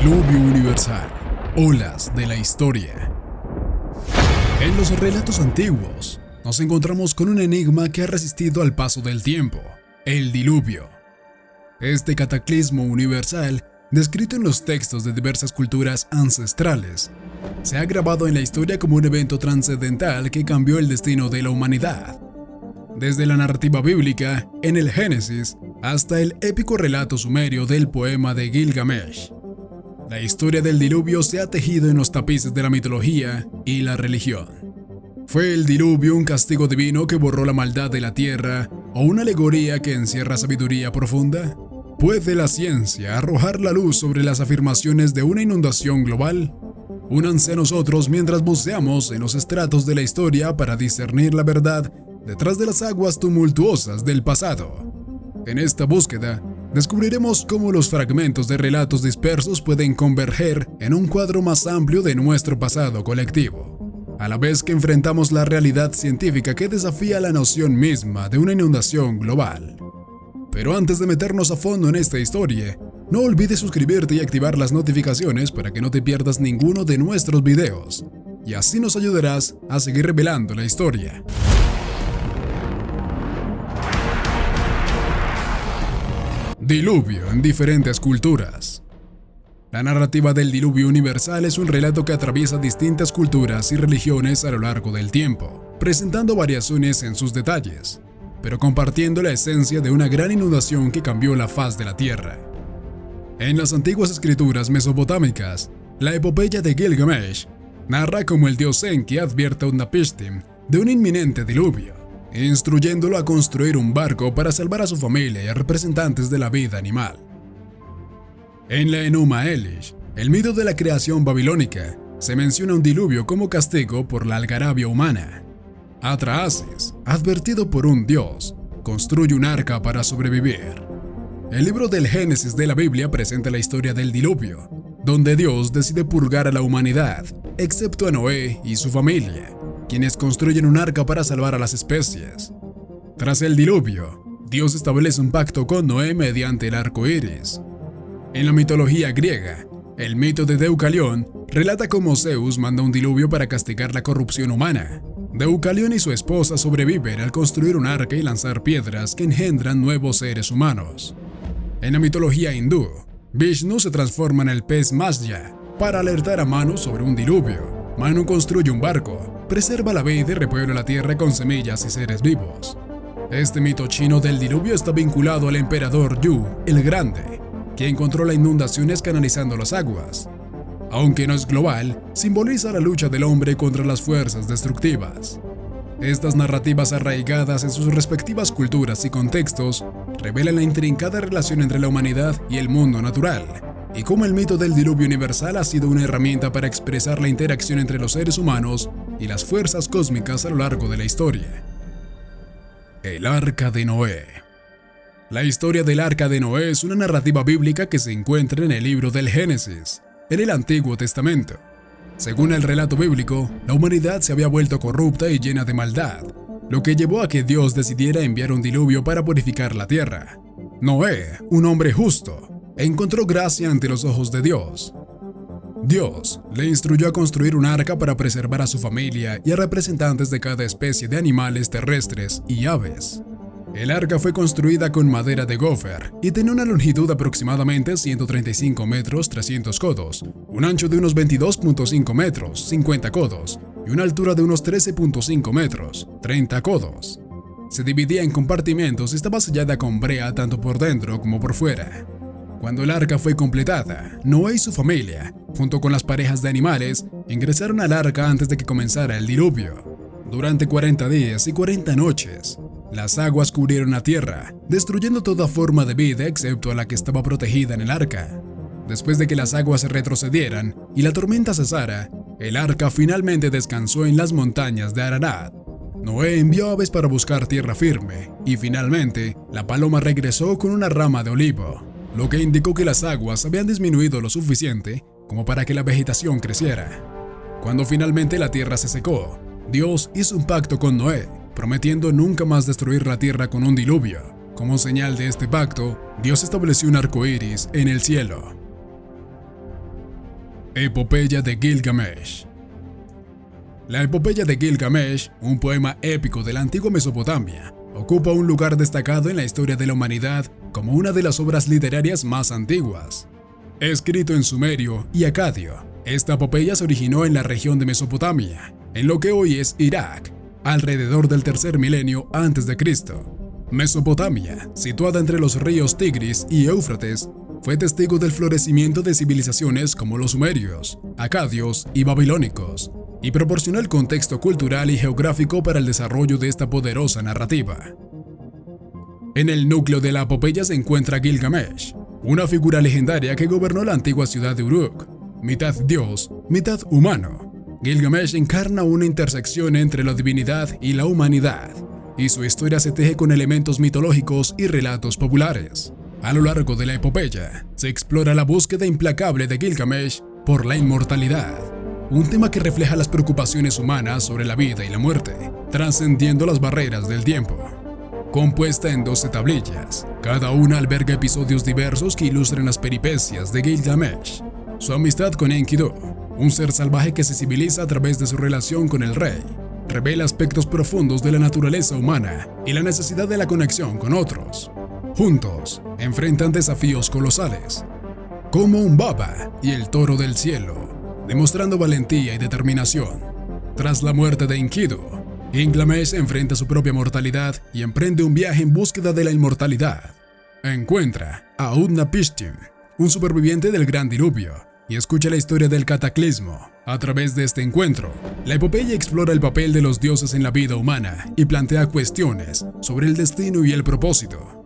Diluvio universal. Olas de la historia. En los relatos antiguos, nos encontramos con un enigma que ha resistido al paso del tiempo: el diluvio. Este cataclismo universal, descrito en los textos de diversas culturas ancestrales, se ha grabado en la historia como un evento trascendental que cambió el destino de la humanidad. Desde la narrativa bíblica, en el Génesis, hasta el épico relato sumerio del poema de Gilgamesh, la historia del diluvio se ha tejido en los tapices de la mitología y la religión. ¿Fue el diluvio un castigo divino que borró la maldad de la tierra o una alegoría que encierra sabiduría profunda? ¿Puede la ciencia arrojar la luz sobre las afirmaciones de una inundación global? Únanse a nosotros mientras buceamos en los estratos de la historia para discernir la verdad detrás de las aguas tumultuosas del pasado. En esta búsqueda, descubriremos cómo los fragmentos de relatos dispersos pueden converger en un cuadro más amplio de nuestro pasado colectivo, a la vez que enfrentamos la realidad científica que desafía la noción misma de una inundación global. Pero antes de meternos a fondo en esta historia, no olvides suscribirte y activar las notificaciones para que no te pierdas ninguno de nuestros videos, y así nos ayudarás a seguir revelando la historia. Diluvio en diferentes culturas. La narrativa del diluvio universal es un relato que atraviesa distintas culturas y religiones a lo largo del tiempo, presentando variaciones en sus detalles, pero compartiendo la esencia de una gran inundación que cambió la faz de la tierra. En las antiguas escrituras mesopotámicas, la epopeya de Gilgamesh narra cómo el dios Enki advierte a Utnapishtim de un inminente diluvio, instruyéndolo a construir un barco para salvar a su familia y a representantes de la vida animal. En la Enuma Elish, el mito de la creación babilónica, se menciona un diluvio como castigo por la algarabia humana. Atrahasis, advertido por un dios, construye un arca para sobrevivir. El libro del Génesis de la Biblia presenta la historia del diluvio, donde Dios decide purgar a la humanidad, excepto a Noé y su familia, quienes construyen un arca para salvar a las especies. Tras el diluvio, Dios establece un pacto con Noé mediante el arco iris. En la mitología griega, el mito de Deucalión relata cómo Zeus manda un diluvio para castigar la corrupción humana. Deucalión y su esposa sobreviven al construir un arca y lanzar piedras que engendran nuevos seres humanos. En la mitología hindú, Vishnu se transforma en el pez Matsya para alertar a Manu sobre un diluvio. Manu construye un barco, preserva la vida y repuebla la tierra con semillas y seres vivos. Este mito chino del diluvio está vinculado al emperador Yu el Grande, quien controla inundaciones canalizando las aguas. Aunque no es global, simboliza la lucha del hombre contra las fuerzas destructivas. Estas narrativas arraigadas en sus respectivas culturas y contextos revelan la intrincada relación entre la humanidad y el mundo natural, y cómo el mito del diluvio universal ha sido una herramienta para expresar la interacción entre los seres humanos y las fuerzas cósmicas a lo largo de la historia. El Arca de Noé. La historia del Arca de Noé es una narrativa bíblica que se encuentra en el libro del Génesis, en el Antiguo Testamento. Según el relato bíblico, la humanidad se había vuelto corrupta y llena de maldad, lo que llevó a que Dios decidiera enviar un diluvio para purificar la tierra. Noé, un hombre justo, encontró gracia ante los ojos de Dios. Dios le instruyó a construir un arca para preservar a su familia y a representantes de cada especie de animales terrestres y aves. El arca fue construida con madera de gofer y tenía una longitud de aproximadamente 135 metros 300 codos, un ancho de unos 22.5 metros 50 codos y una altura de unos 13.5 metros 30 codos. Se dividía en compartimentos y estaba sellada con brea tanto por dentro como por fuera. Cuando el arca fue completada, Noé y su familia, junto con las parejas de animales, ingresaron al arca antes de que comenzara el diluvio. Durante 40 días y 40 noches, las aguas cubrieron la tierra, destruyendo toda forma de vida excepto a la que estaba protegida en el arca. Después de que las aguas retrocedieran y la tormenta cesara, el arca finalmente descansó en las montañas de Ararat. Noé envió aves para buscar tierra firme, y finalmente, la paloma regresó con una rama de olivo, lo que indicó que las aguas habían disminuido lo suficiente como para que la vegetación creciera. Cuando finalmente la tierra se secó, Dios hizo un pacto con Noé, prometiendo nunca más destruir la tierra con un diluvio. Como señal de este pacto, Dios estableció un arco iris en el cielo. Epopeya de Gilgamesh. La Epopeya de Gilgamesh, un poema épico de la antigua Mesopotamia, ocupa un lugar destacado en la historia de la humanidad como una de las obras literarias más antiguas. Escrito en sumerio y acadio, esta epopeya se originó en la región de Mesopotamia, en lo que hoy es Irak, alrededor del tercer milenio antes de Cristo. Mesopotamia, situada entre los ríos Tigris y Éufrates, fue testigo del florecimiento de civilizaciones como los sumerios, acadios y babilónicos, y proporcionó el contexto cultural y geográfico para el desarrollo de esta poderosa narrativa. En el núcleo de la epopeya se encuentra Gilgamesh, una figura legendaria que gobernó la antigua ciudad de Uruk, mitad dios, mitad humano. Gilgamesh encarna una intersección entre la divinidad y la humanidad, y su historia se teje con elementos mitológicos y relatos populares. A lo largo de la epopeya, se explora la búsqueda implacable de Gilgamesh por la inmortalidad, un tema que refleja las preocupaciones humanas sobre la vida y la muerte, trascendiendo las barreras del tiempo. Compuesta en 12 tablillas, cada una alberga episodios diversos que ilustran las peripecias de Gilgamesh, su amistad con Enkidu, un ser salvaje que se civiliza a través de su relación con el rey, revela aspectos profundos de la naturaleza humana y la necesidad de la conexión con otros. Juntos, enfrentan desafíos colosales, como un baba y el toro del cielo, demostrando valentía y determinación. Tras la muerte de Enkidu, Gilgamesh enfrenta su propia mortalidad y emprende un viaje en búsqueda de la inmortalidad. Encuentra a Utnapishtim, un superviviente del gran diluvio, y escucha la historia del cataclismo. A través de este encuentro, la epopeya explora el papel de los dioses en la vida humana y plantea cuestiones sobre el destino y el propósito.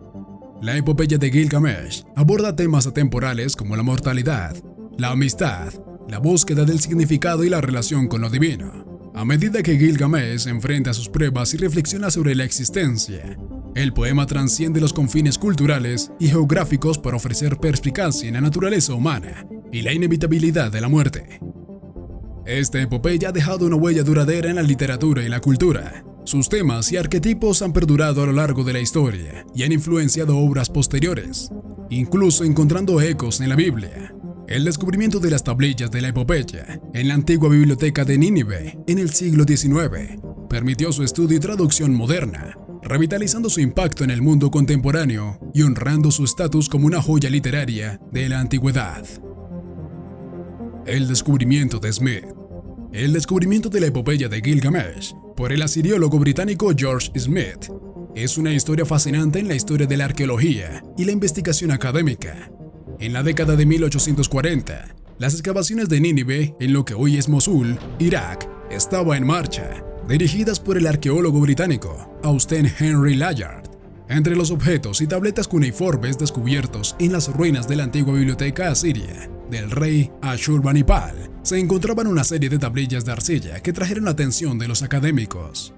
La epopeya de Gilgamesh aborda temas atemporales como la mortalidad, la amistad, la búsqueda del significado y la relación con lo divino. A medida que Gilgamesh se enfrenta a sus pruebas y reflexiona sobre la existencia, el poema trasciende los confines culturales y geográficos para ofrecer perspicacia en la naturaleza humana y la inevitabilidad de la muerte. Esta epopeya ha dejado una huella duradera en la literatura y la cultura. Sus temas y arquetipos han perdurado a lo largo de la historia y han influenciado obras posteriores, incluso encontrando ecos en la Biblia. El descubrimiento de las tablillas de la epopeya en la antigua biblioteca de Nínive en el siglo XIX permitió su estudio y traducción moderna, revitalizando su impacto en el mundo contemporáneo y honrando su estatus como una joya literaria de la antigüedad. El descubrimiento de Smith. El descubrimiento de la epopeya de Gilgamesh por el asiriólogo británico George Smith es una historia fascinante en la historia de la arqueología y la investigación académica. En la década de 1840, las excavaciones de Nínive, en lo que hoy es Mosul, Irak, estaban en marcha, dirigidas por el arqueólogo británico Austen Henry Layard. Entre los objetos y tabletas cuneiformes descubiertos en las ruinas de la antigua biblioteca asiria del rey Ashurbanipal, se encontraban una serie de tablillas de arcilla que trajeron la atención de los académicos.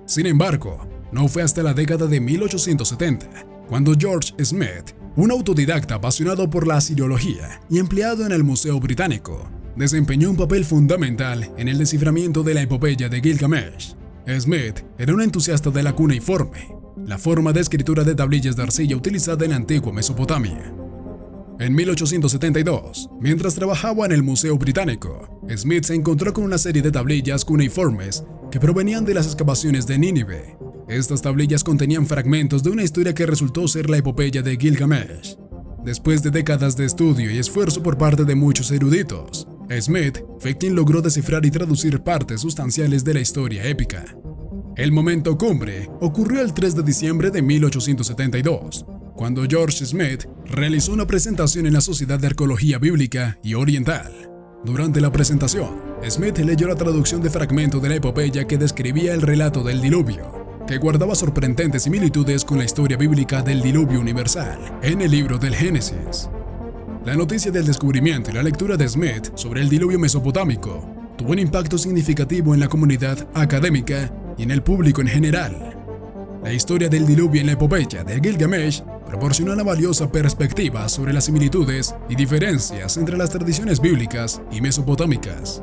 Sin embargo, no fue hasta la década de 1870 cuando George Smith, un autodidacta apasionado por la asiriología y empleado en el Museo Británico, desempeñó un papel fundamental en el desciframiento de la epopeya de Gilgamesh. Smith era un entusiasta de la cuneiforme, la forma de escritura de tablillas de arcilla utilizada en la antigua Mesopotamia. En 1872, mientras trabajaba en el Museo Británico, Smith se encontró con una serie de tablillas cuneiformes que provenían de las excavaciones de Nínive. Estas tablillas contenían fragmentos de una historia que resultó ser la epopeya de Gilgamesh. Después de décadas de estudio y esfuerzo por parte de muchos eruditos, Smith fue quien logró descifrar y traducir partes sustanciales de la historia épica. El momento cumbre ocurrió el 3 de diciembre de 1872, cuando George Smith realizó una presentación en la Sociedad de Arqueología Bíblica y Oriental. Durante la presentación, Smith leyó la traducción de fragmento de la epopeya que describía el relato del diluvio, que guardaba sorprendentes similitudes con la historia bíblica del diluvio universal en el libro del Génesis. La noticia del descubrimiento y la lectura de Smith sobre el diluvio mesopotámico tuvo un impacto significativo en la comunidad académica y en el público en general. La historia del diluvio en la epopeya de Gilgamesh proporciona una valiosa perspectiva sobre las similitudes y diferencias entre las tradiciones bíblicas y mesopotámicas.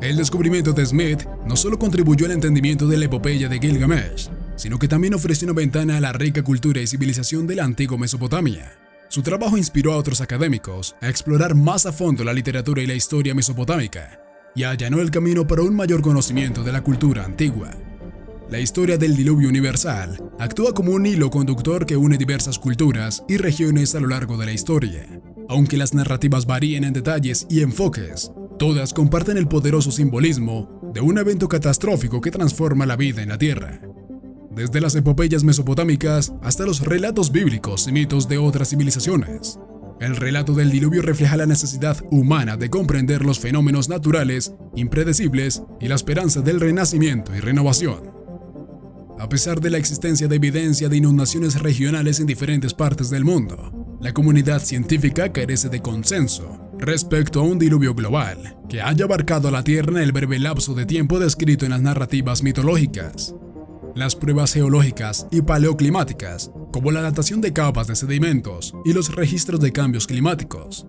El descubrimiento de Smith no solo contribuyó al entendimiento de la epopeya de Gilgamesh, sino que también ofreció una ventana a la rica cultura y civilización de la antigua Mesopotamia. Su trabajo inspiró a otros académicos a explorar más a fondo la literatura y la historia mesopotámica y allanó el camino para un mayor conocimiento de la cultura antigua. La historia del diluvio universal actúa como un hilo conductor que une diversas culturas y regiones a lo largo de la historia. Aunque las narrativas varíen en detalles y enfoques, todas comparten el poderoso simbolismo de un evento catastrófico que transforma la vida en la Tierra. Desde las epopeyas mesopotámicas hasta los relatos bíblicos y mitos de otras civilizaciones, el relato del diluvio refleja la necesidad humana de comprender los fenómenos naturales impredecibles y la esperanza del renacimiento y renovación. A pesar de la existencia de evidencia de inundaciones regionales en diferentes partes del mundo, la comunidad científica carece de consenso respecto a un diluvio global que haya abarcado a la Tierra en el breve lapso de tiempo descrito en las narrativas mitológicas. Las pruebas geológicas y paleoclimáticas, como la datación de capas de sedimentos y los registros de cambios climáticos,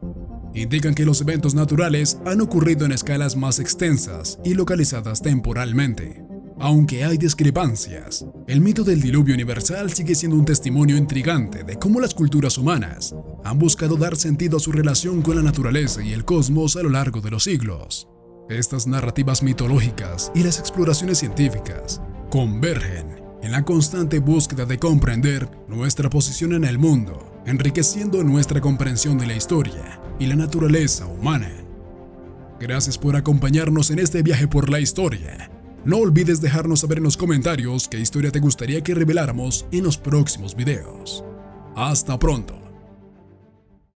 indican que los eventos naturales han ocurrido en escalas más extensas y localizadas temporalmente. Aunque hay discrepancias, el mito del diluvio universal sigue siendo un testimonio intrigante de cómo las culturas humanas han buscado dar sentido a su relación con la naturaleza y el cosmos a lo largo de los siglos. Estas narrativas mitológicas y las exploraciones científicas convergen en la constante búsqueda de comprender nuestra posición en el mundo, enriqueciendo nuestra comprensión de la historia y la naturaleza humana. Gracias por acompañarnos en este viaje por la historia. No olvides dejarnos saber en los comentarios qué historia te gustaría que reveláramos en los próximos videos. ¡Hasta pronto!